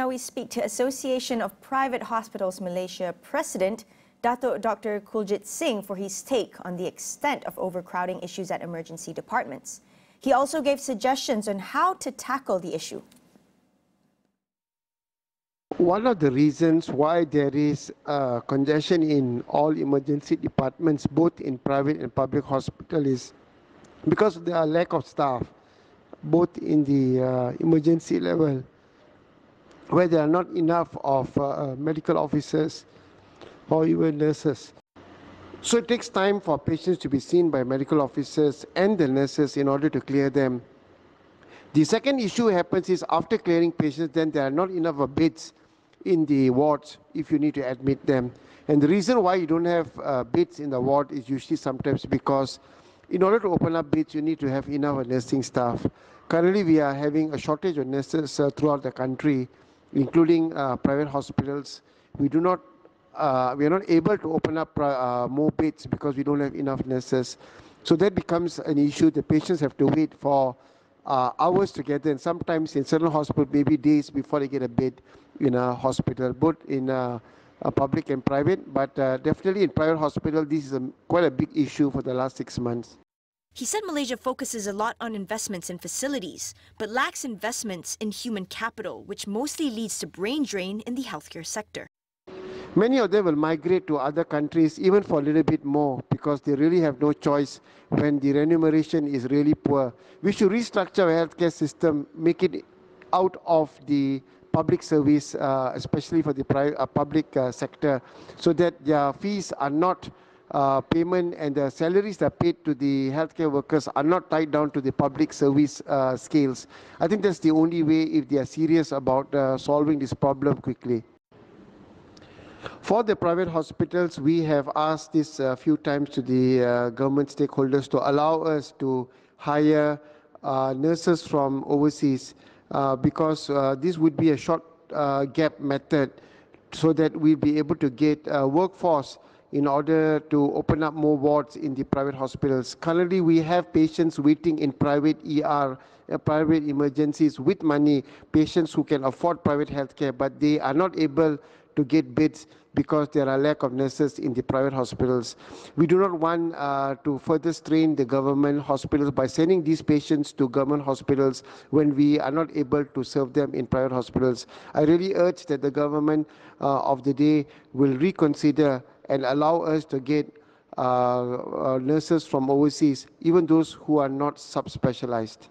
Now we speak to Association of Private Hospitals Malaysia President, Datuk Dr Kuljit Singh, for his take on the extent of overcrowding issues at emergency departments. He also gave suggestions on how to tackle the issue. One of the reasons why there is congestion in all emergency departments, both in private and public hospitals, is because there are lack of staff, both in the emergency level, where there are not enough of medical officers or even nurses. So it takes time for patients to be seen by medical officers and the nurses in order to clear them. The second issue happens is after clearing patients, then there are not enough beds in the wards if you need to admit them. And the reason why you don't have beds in the ward is usually sometimes because in order to open up beds, you need to have enough nursing staff. Currently, we are having a shortage of nurses throughout the country, including private hospitals. We are not able to open up more beds because we don't have enough nurses. So that becomes an issue. The patients have to wait for hours together, and sometimes in certain hospitals, maybe days before they get a bed in a hospital, both in public and private. But definitely in private hospital, this is quite a big issue for the last 6 months. He said Malaysia focuses a lot on investments in facilities, but lacks investments in human capital, which mostly leads to brain drain in the healthcare sector. Many of them will migrate to other countries even for a little bit more because they really have no choice when the remuneration is really poor. We should restructure our healthcare system, make it out of the public service, especially for the public sector, so that their fees are not payment and the salaries that are paid to the healthcare workers are not tied down to the public service scales. I think that's the only way if they are serious about solving this problem quickly. For the private hospitals, we have asked this a few times to the government stakeholders to allow us to hire nurses from overseas because this would be a short gap method so that we'll be able to get a workforce in order to open up more wards in the private hospitals. Currently, we have patients waiting in private ER, private emergencies with money, patients who can afford private healthcare, but they are not able to get beds because there are lack of nurses in the private hospitals. We do not want to further strain the government hospitals by sending these patients to government hospitals when we are not able to serve them in private hospitals. I really urge that the government of the day will reconsider and allow us to get nurses from overseas, even those who are not subspecialized.